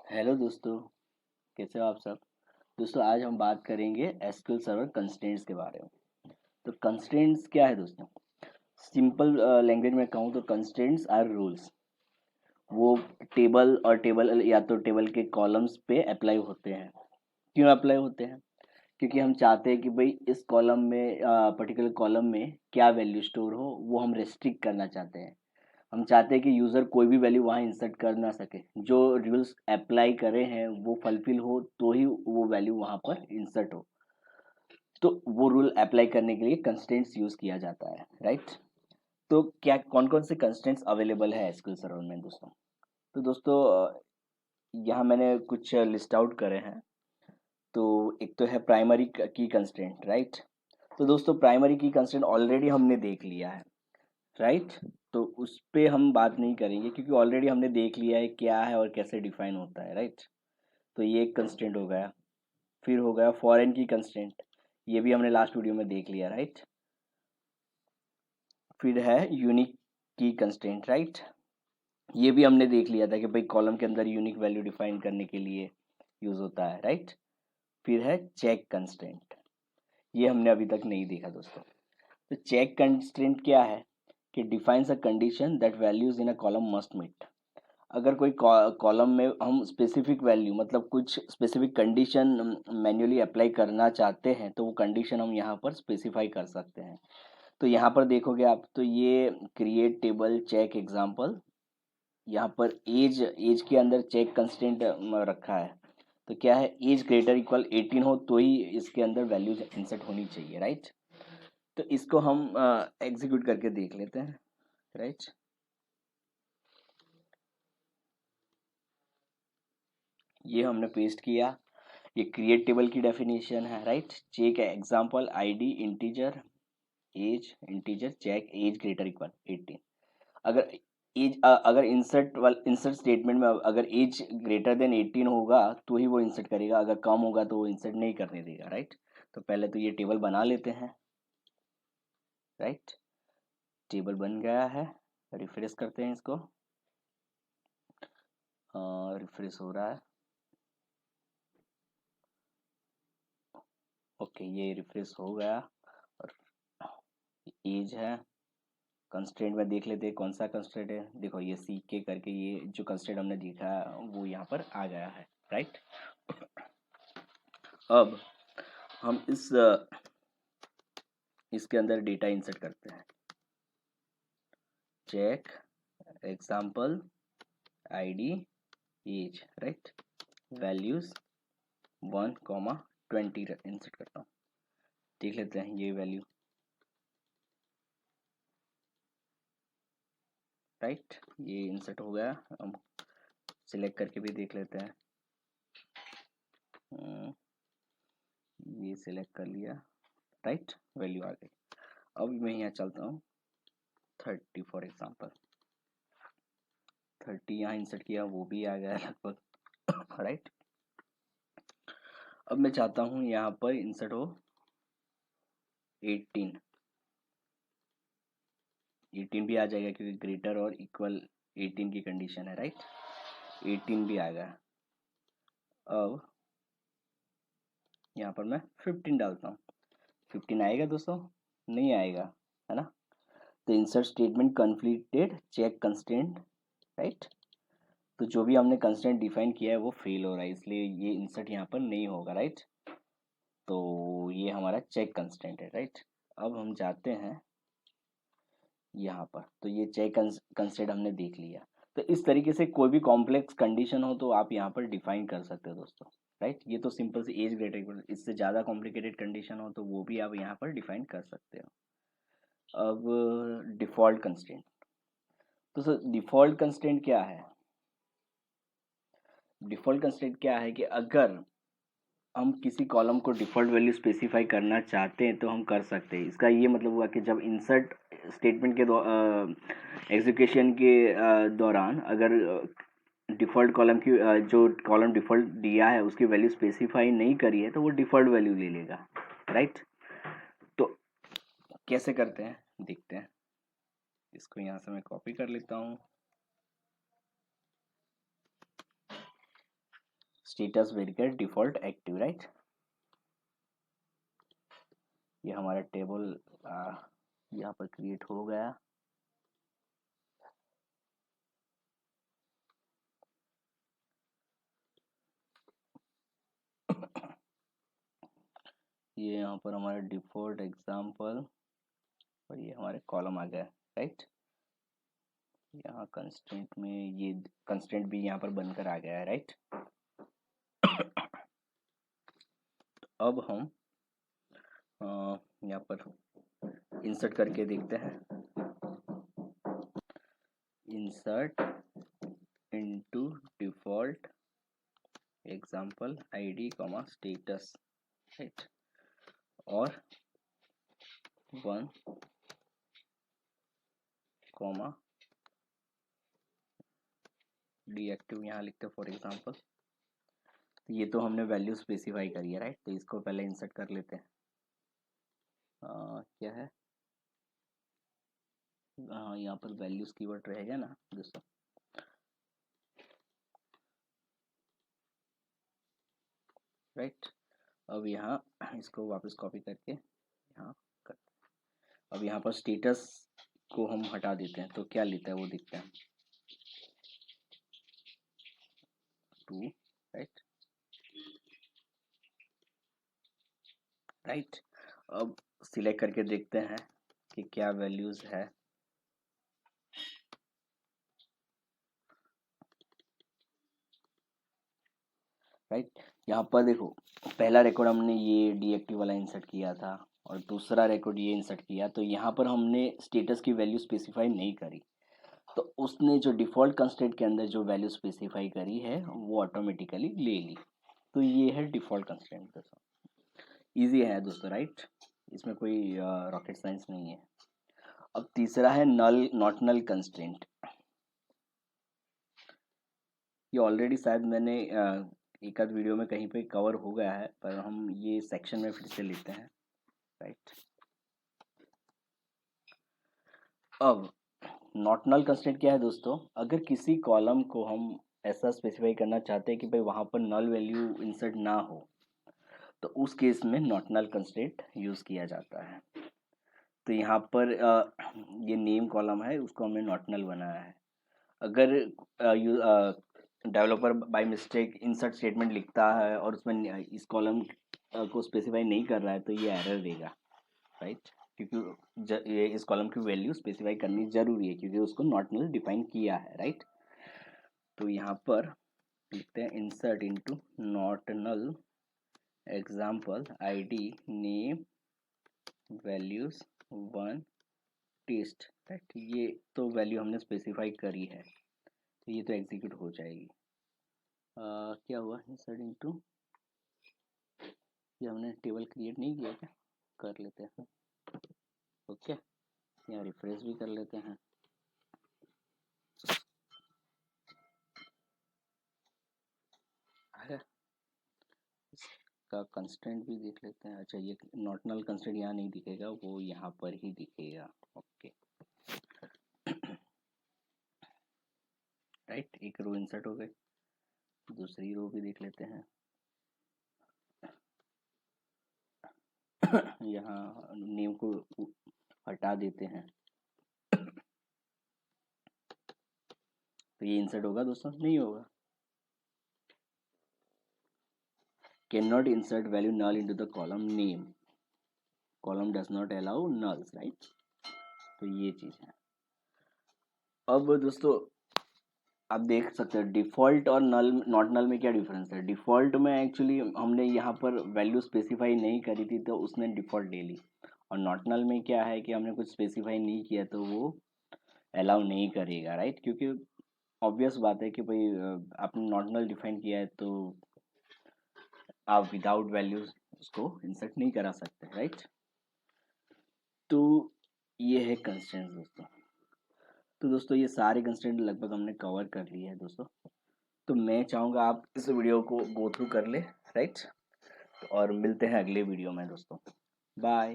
Hello दोस्तों, कैसे हो आप सब। दोस्तों आज हम बात करेंगे एसक्यूएल सर्वर कंस्ट्रेंट्स के बारे में। तो कंस्ट्रेंट्स क्या है दोस्तों? सिंपल लैंग्वेज में कहूँ तो कंस्ट्रेंट्स आर रूल्स। वो टेबल और टेबल या तो टेबल के कॉलम्स पे अप्लाई होते हैं। क्यों अप्लाई होते हैं? क्योंकि हम चाहते हैं कि भाई इस कॉलम में पर्टिकुलर कॉलम में क्या वैल्यू स्टोर हो, वो हम रेस्ट्रिक्ट करना चाहते हैं। हम चाहते हैं कि यूज़र कोई भी वैल्यू वहाँ इंसर्ट कर ना सके। जो रूल्स अप्लाई करे हैं वो फुलफिल हो तो ही वो वैल्यू वहाँ पर इंसर्ट हो। तो वो रूल अप्लाई करने के लिए कंस्ट्रेंट्स यूज़ किया जाता है, राइट। तो क्या कौन कौन से कंस्ट्रेंट्स अवेलेबल है एसक्यूएल सर्वर में दोस्तों? तो दोस्तों यहाँ मैंने कुछ लिस्ट आउट करे हैं। तो एक तो है प्राइमरी की कंस्ट्रेंट, राइट। तो दोस्तों प्राइमरी की कंस्ट्रेंट ऑलरेडी हमने देख लिया है, राइट। तो उस पे हम बात नहीं करेंगे क्योंकि ऑलरेडी हमने देख लिया है क्या है और कैसे डिफाइन होता है, राइट। तो ये एक कंस्ट्रेंट हो गया। फिर हो गया फॉरेन की कंस्ट्रेंट। ये भी हमने लास्ट वीडियो में देख लिया, राइट। फिर है यूनिक की कंस्ट्रेंट, राइट। ये भी हमने देख लिया था कि भाई कॉलम के अंदर यूनिक वैल्यू डिफाइन करने के लिए यूज होता है, राइट। फिर है चेक कंस्ट्रेंट। ये हमने अभी तक नहीं देखा दोस्तों। तो चेक कंस्ट्रेंट क्या है कि defines a condition that values in a column must meet. अगर कोई कॉलम में हम स्पेसिफिक वैल्यू मतलब कुछ स्पेसिफिक कंडीशन मैन्युअली अप्लाई करना चाहते हैं तो वो कंडीशन हम यहाँ पर स्पेसिफाई कर सकते हैं। तो यहाँ पर देखोगे आप तो ये क्रिएट टेबल चेक एग्जांपल। यहाँ पर एज एज के अंदर चेक कंस्टेंट रखा है। तो क्या है, एज ग्रेटर इक्वल 18 हो तो ही इसके अंदर वैल्यूज इंसर्ट होनी चाहिए, राइट। तो इसको हम एग्जीक्यूट करके देख लेते हैं, राइट। ये हमने पेस्ट किया। ये क्रिएट टेबल की डेफिनेशन है, right. Check example ID integer age integer check age greater equal 18। अगर एज अगर इंसर्ट स्टेटमेंट में अगर एज ग्रेटर देन 18 होगा तो ही वो इंसर्ट करेगा, अगर कम होगा तो वो इंसर्ट नहीं करने देगा, राइट। तो पहले तो ये टेबल बना लेते हैं, राइट। टेबल बन गया है। रिफ्रेश करते हैं इसको। रिफ्रेश हो रहा है। ओके, ये रिफ्रेश हो गया। और एज है। कंस्ट्रेंट में देख लेते हैं कौन सा कंस्ट्रेंट है। देखो ये सी के करके ये जो कंस्ट्रेंट हमने देखा वो यहाँ पर आ गया है, राइट। अब हम इसके अंदर डेटा इंसर्ट करते हैं। Check example ID age, right. Values 1, 20 insert करता हूँ। देख लेते हैं ये वैल्यू, राइट। ये इंसर्ट हो गया। हम सिलेक्ट करके भी देख लेते हैं। ये सिलेक्ट कर लिया, राइट। वैल्यू आ गई। अब मैं यहाँ चलता हूँ 30 फॉर एग्जांपल। 30 यहाँ इंसर्ट किया, वो भी आ गया लगभग, राइट। अब मैं चाहता हूँ यहाँ पर इंसर्ट हो 18। 18 भी आ जाएगा क्योंकि ग्रेटर और इक्वल 18 की कंडीशन है, राइट। 18 भी आ गया। अब यहाँ पर मैं 15 डालता हूँ। 15 आएगा दोस्तों? नहीं आएगा, है ना। तो insert statement completed check constant, right. तो जो भी हमने कंस्टेंट डिफाइन किया है वो फेल हो रहा है, इसलिए ये इंसर्ट यहाँ पर नहीं होगा, राइट। तो ये हमारा चेक कंस्टेंट है, राइट। अब हम जाते हैं यहाँ पर। तो ये चेक कंस्टेंट हमने देख लिया। तो इस तरीके से कोई भी कॉम्प्लेक्स कंडीशन हो तो आप यहाँ पर डिफाइन कर सकते हो दोस्तों, राइट। ये तो सिंपल सी एज ग्रेटर, इससे ज़्यादा कॉम्प्लिकेटेड कंडीशन हो तो वो भी आप यहाँ पर डिफाइन कर सकते हो। अब डिफ़ॉल्ट कंस्टेंट। तो सर डिफ़ॉल्ट कंस्टेंट क्या है? डिफ़ॉल्ट कंस्टेंट क्या है कि अगर हम किसी कॉलम को डिफ़ॉल्ट वैल्यू स्पेसिफाई करना चाहते हैं तो हम कर सकते हैं। इसका ये मतलब हुआ कि जब इंसर्ट स्टेटमेंट के एग्जीक्यूशन के दौरान अगर डिफ़ॉल्ट कॉलम की जो कॉलम डिफ़ॉल्ट दिया है उसकी वैल्यू स्पेसिफाई नहीं करी है तो वो डिफ़ॉल्ट वैल्यू ले लेगा, राइट। तो कैसे करते हैं देखते हैं। इसको यहाँ से मैं कॉपी कर लेता हूँ। Status variable default active, right. ये हमारा टेबल यहाँ पर क्रिएट हो गया। ये यहाँ पर हमारा डिफॉल्ट एग्जाम्पल और ये हमारे कॉलम आ गया, राइट। यहाँ कंस्ट्रेंट में ये कंस्ट्रेंट भी यहाँ पर बनकर आ गया है, राइट। अब हम यहाँ पर इंसर्ट करके देखते हैं। Insert into default example ID comma status, right, और 1 कॉमा डीएक्टिव यहाँ लिखते हैं फॉर एग्जाम्पल। तो ये तो हमने वैल्यू स्पेसिफाई करी है, राइट। तो इसको पहले इंसर्ट कर लेते हैं। क्या है, हाँ यहाँ पर वैल्यूज कीवर्ड रहेगा ना दोस्तों। राइट, अब यहाँ इसको वापस कॉपी करके यहाँ कर। अब यहाँ पर स्टेटस को हम हटा देते हैं, तो क्या लेता है वो देखते हैं। 2, राइट, राइट। अब सिलेक्ट करके देखते हैं कि क्या वैल्यूज है। राइट, यहाँ पर देखो पहला रिकॉर्ड हमने ये डीएक्टिव वाला इंसर्ट किया था और दूसरा रिकॉर्ड ये इंसर्ट किया। तो यहाँ पर हमने स्टेटस की वैल्यू स्पेसिफाई नहीं करी, तो उसने जो डिफ़ॉल्ट कंस्ट्रेंट के अंदर जो वैल्यू स्पेसिफाई करी है वो ऑटोमेटिकली ले ली। तो ये है डिफ़ॉल्ट कंस्ट्रेंट दोस्तों। ईजी है दोस्तों, राइट, इसमें कोई रॉकेट साइंस नहीं है। अब तीसरा है नल नॉट नल कंस्ट्रेंट। ये ऑलरेडी शायद मैंने एक आध वीडियो में कहीं पे कवर हो गया है, पर हम ये सेक्शन में फिर से लेते हैं, राइट। अब नॉट नल कंस्ट्रेंट क्या है दोस्तों, अगर किसी कॉलम को हम ऐसा स्पेसिफाई करना चाहते हैं कि भाई वहाँ पर नल वैल्यू इंसर्ट ना हो, तो उस केस में नॉट नल कंस्ट्रेंट यूज़ किया जाता है। तो यहाँ पर ये नेम कॉलम है, उसको हमने नॉट नल बनाया है। अगर developer by mistake insert statement लिखता है और उसमें इस कॉलम को स्पेसिफाई नहीं कर रहा है, तो ये एरर देगा, राइट, क्योंकि ये इस कॉलम की वैल्यू स्पेसिफाई करनी जरूरी है क्योंकि उसको नॉट नल डिफाइन किया है, राइट। तो यहाँ पर लिखते हैं insert into not null example ID name values 1 test, right. ये तो वैल्यू हमने स्पेसिफाई करी है, तो ये तो एग्जीक्यूट हो जाएगी। क्या हुआ, इंसर्ट इनटू, ये हमने टेबल क्रिएट नहीं किया क्या, कर लेते हैं। ओके, यहाँ रिफ्रेश भी कर लेते हैं। इसका कंस्ट्रेंट भी देख लेते हैं। अच्छा, ये नॉट नल कंस्ट्रेंट यहाँ नहीं दिखेगा, वो यहाँ पर ही दिखेगा। ओके, राइट, एक रो इंसर्ट हो गई। दूसरी रो भी देख लेते हैं। यहाँ नेम को हटा देते हैं, तो ये इंसर्ट होगा दोस्तों, नहीं होगा। Can not insert value null into the column name, column does not allow nulls, right. तो ये चीज है। अब दोस्तों आप देख सकते हैं डिफ़ॉल्ट और नल नॉट नल में क्या डिफरेंस है। डिफ़ॉल्ट में एक्चुअली हमने यहाँ पर वैल्यू स्पेसिफाई नहीं करी थी, तो उसने डिफ़ॉल्ट ले ली। और नॉट नल में क्या है कि हमने कुछ स्पेसिफाई नहीं किया, तो वो अलाउ नहीं करेगा, राइट। क्योंकि ऑब्वियस बात है कि भाई आपने नॉट नल डिफाइन किया है, तो आप विदाउट वैल्यूज उसको इंसर्ट नहीं करा सकते, राइट। तो ये है कंस्ट्रेंट दोस्तों। तो दोस्तों ये सारे कंस्ट्रेंट लगभग हमने कवर कर लिए हैं दोस्तों। तो मैं चाहूँगा आप इस वीडियो को गो थ्रू कर ले, राइट। और मिलते हैं अगले वीडियो में दोस्तों, बाय।